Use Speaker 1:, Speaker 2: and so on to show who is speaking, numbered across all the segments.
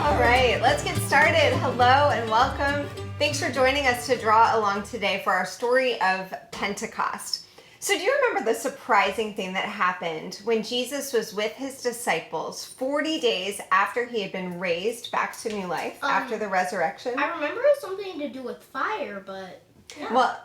Speaker 1: All right, let's get started. Hello and welcome. Thanks for joining us to draw along today for our story of Pentecost. So do you remember the surprising thing that happened when Jesus was with his disciples 40 days after he had been raised back to new life after the resurrection?
Speaker 2: I remember it was something to do with fire, but... Yeah.
Speaker 1: Well,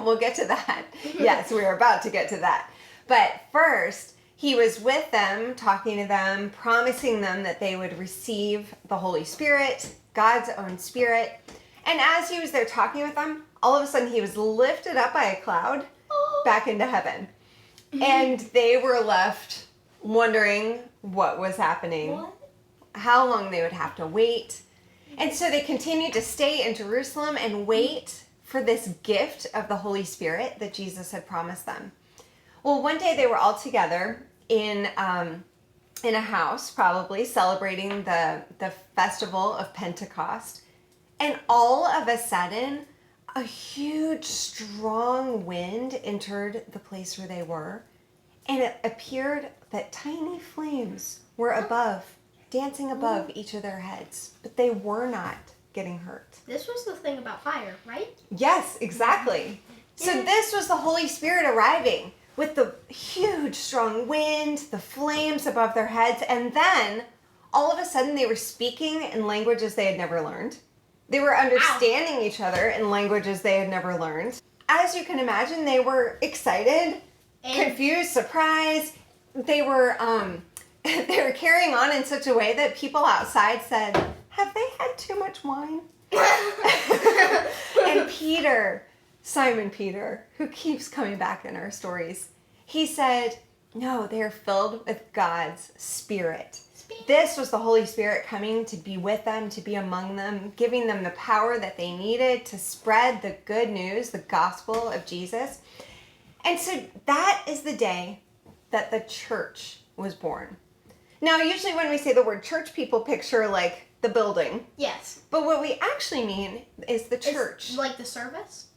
Speaker 1: we'll get to that. Yes, we're about to get to that. But first, he was with them, talking to them, promising them that they would receive the Holy Spirit, God's own Spirit. And as he was there talking with them, all of a sudden he was lifted up by a cloud back into heaven. And they were left wondering what was happening, how long they would have to wait. And so they continued to stay in Jerusalem and wait for this gift of the Holy Spirit that Jesus had promised them. Well, one day they were all together in a house, probably celebrating the festival of Pentecost, and all of a sudden, a huge, strong wind entered the place where they were, and it appeared that tiny flames were above, dancing above each of their heads, but they were not getting hurt.
Speaker 2: This was the thing about fire, right?
Speaker 1: Yes, exactly. So this was the Holy Spirit arriving with the huge, strong wind, the flames above their heads, and then all of a sudden they were speaking in languages they had never learned. They were understanding each other in languages they had never learned. As you can imagine, they were excited, confused, surprised. They were carrying on in such a way that people outside said, "Have they had too much wine?" And Peter, Simon Peter, who keeps coming back in our stories, he said, no, they are filled with God's Spirit. This was the Holy Spirit coming to be with them, to be among them, giving them the power that they needed to spread the good news, the gospel of Jesus. And so that is the day that the church was born. Now, usually when we say the word church, people picture like the building.
Speaker 2: Yes.
Speaker 1: But what we actually mean is the church.
Speaker 2: It's like the service?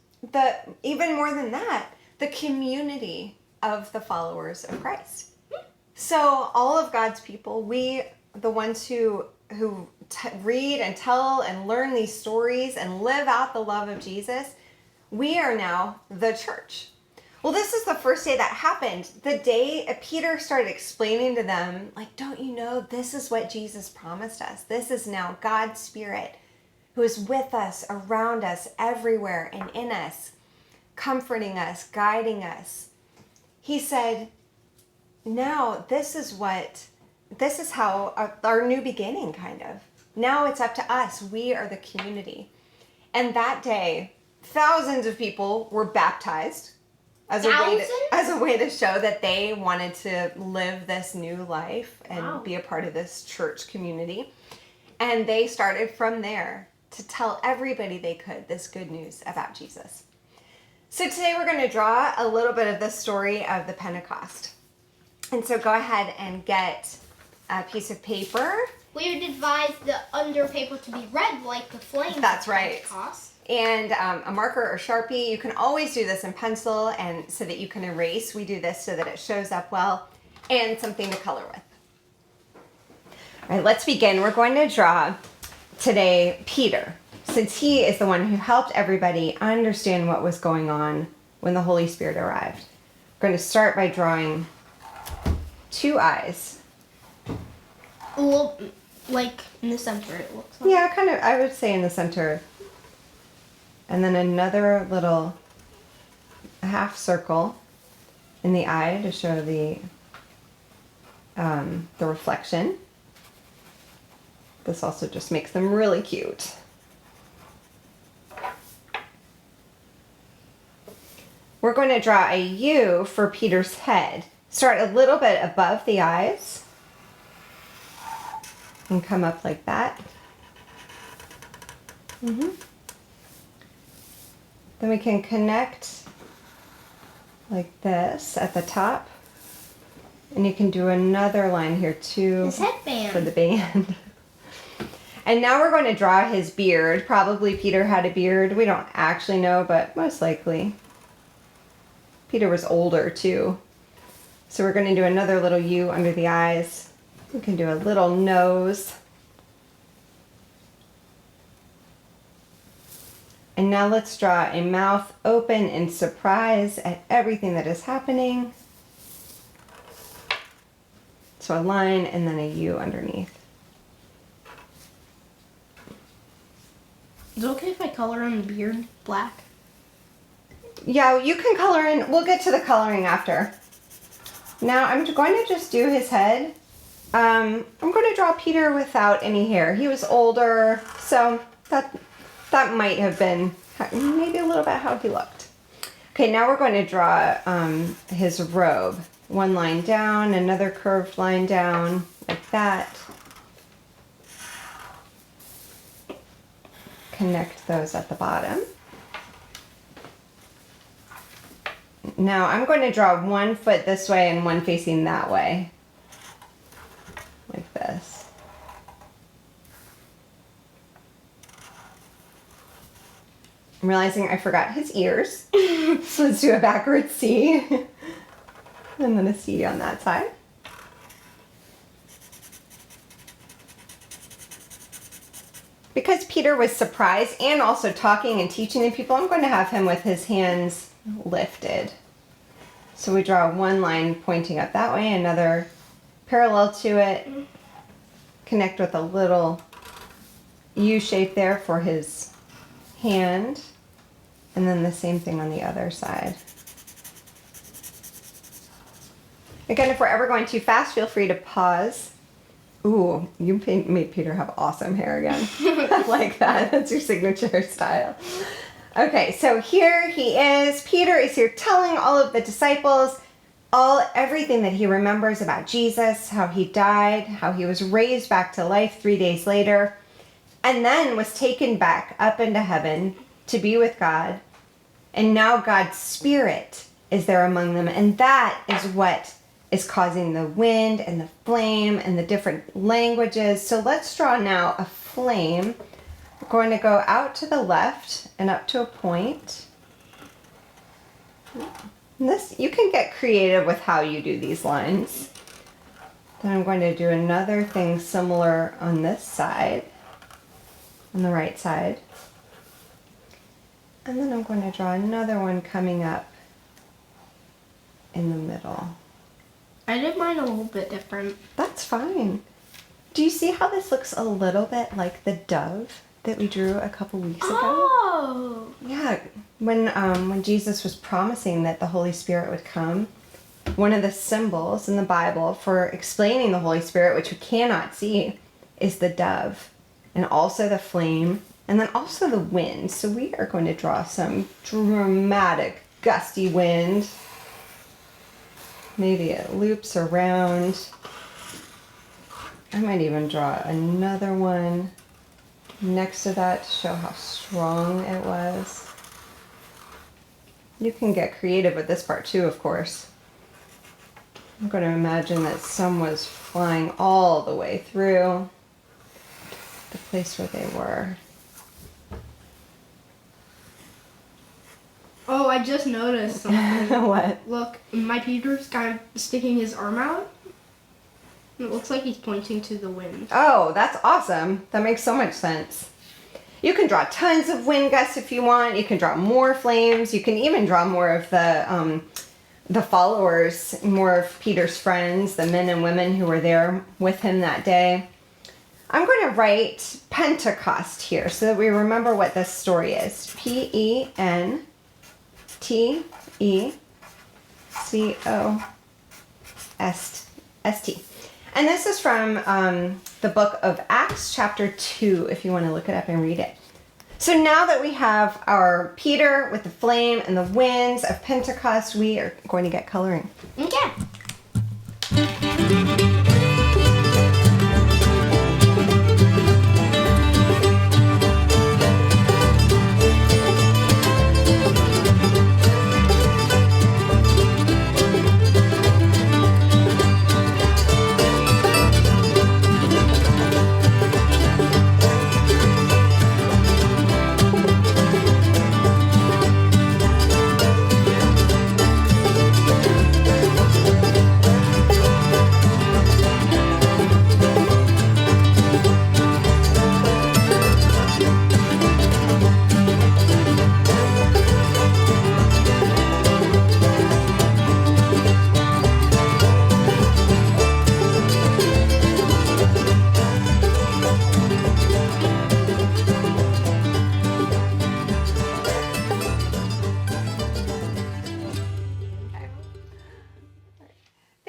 Speaker 1: Even more than that, the community of the followers of Christ. So all of God's people, we, the ones who read and tell and learn these stories and live out the love of Jesus, we are now the church. Well, this is the first day that happened. The day Peter started explaining to them, like, don't you know, this is what Jesus promised us. This is now God's Spirit who is with us, around us, everywhere, and in us, comforting us, guiding us. He said, now this is how our new beginning, kind of. Now it's up to us. We are the community. And that day, thousands of people were baptized as a way to show that they wanted to live this new life and be a part of this church community. And they started from there to tell everybody they could this good news about Jesus. So today we're going to draw a little bit of the story of the Pentecost. And so go ahead and get a piece of paper.
Speaker 2: We would advise the under paper to be red like the flames.
Speaker 1: That's right.
Speaker 2: Pentecost.
Speaker 1: And a marker or Sharpie. You can always do this in pencil and so that you can erase. We do this so that it shows up well, and something to color with. All right, let's begin. We're going to draw today Peter, since he is the one who helped everybody understand what was going on when the Holy Spirit arrived. We're going to start by drawing two eyes.
Speaker 2: Well, like in the center it looks like.
Speaker 1: Yeah, kind of, I would say in the center. And then another little half circle in the eye to show the reflection. This also just makes them really cute. We're going to draw a U for Peter's head. Start a little bit above the eyes and come up like that. Then we can connect like this at the top. And you can do another line here too.
Speaker 2: His headband.
Speaker 1: For the band. And now we're going to draw his beard. Probably Peter had a beard. We don't actually know, but most likely. Peter was older too. So we're going to do another little U under the eyes. We can do a little nose. And now let's draw a mouth open in surprise at everything that is happening. So a line and then a U underneath.
Speaker 2: Is it okay if I color on the beard black?
Speaker 1: Yeah, you can color in. We'll get to the coloring after. Now I'm going to just do his head. I'm going to draw Peter without any hair. He was older, so that might have been maybe a little bit how he looked. Okay, now we're going to draw his robe. One line down, another curved line down, like that. Connect those at the bottom. Now I'm going to draw one foot this way and one facing that way. Like this. I'm realizing I forgot his ears. So let's do a backwards C. And then a C on that side. Because Peter was surprised and also talking and teaching the people, I'm going to have him with his hands lifted. So we draw one line pointing up that way, another parallel to it. Connect with a little U shape there for his hand. And then the same thing on the other side. Again, if we're ever going too fast, feel free to pause. Ooh, you made Peter have awesome hair again. I like that. That's your signature style. Okay, so here he is. Peter is here telling all of the disciples everything that he remembers about Jesus, how he died, how he was raised back to life 3 days later, and then was taken back up into heaven to be with God. And now God's Spirit is there among them, and that is what is causing the wind and the flame and the different languages. So let's draw now a flame. We're going to go out to the left and up to a point. This, you can get creative with how you do these lines. Then I'm going to do another thing similar on this side, on the right side. And then I'm going to draw another one coming up in the middle.
Speaker 2: I did mine a little bit different.
Speaker 1: That's fine. Do you see how this looks a little bit like the dove that we drew a couple weeks ago?
Speaker 2: Oh!
Speaker 1: Yeah, when Jesus was promising that the Holy Spirit would come, one of the symbols in the Bible for explaining the Holy Spirit, which we cannot see, is the dove, and also the flame, and then also the wind. So we are going to draw some dramatic, gusty wind. Maybe it loops around. I might even draw another one next to that to show how strong it was. You can get creative with this part too, of course. I'm going to imagine that some was flying all the way through the place where they were.
Speaker 2: Oh, I just noticed something.
Speaker 1: What?
Speaker 2: Look, my Peter's kind of sticking his arm out. It looks like he's pointing to the wind.
Speaker 1: Oh, that's awesome. That makes so much sense. You can draw tons of wind gusts if you want. You can draw more flames. You can even draw more of the followers, more of Peter's friends, the men and women who were there with him that day. I'm going to write Pentecost here so that we remember what this story is. Pentecost. And this is from the book of Acts chapter 2, if you want to look it up and read it. So now that we have our Peter with the flame and the winds of Pentecost, we are going to get coloring.
Speaker 2: Okay.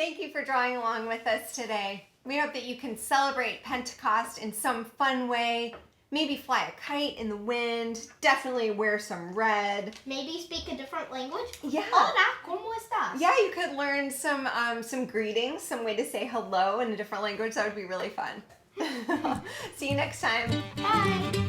Speaker 1: Thank you for drawing along with us today. We hope that you can celebrate Pentecost in some fun way. Maybe fly a kite in the wind. Definitely wear some red.
Speaker 2: Maybe speak a different language.
Speaker 1: Yeah.
Speaker 2: Hola, ¿cómo estás?
Speaker 1: Yeah, you could learn some greetings, some way to say hello in a different language. That would be really fun. See you next time.
Speaker 2: Bye.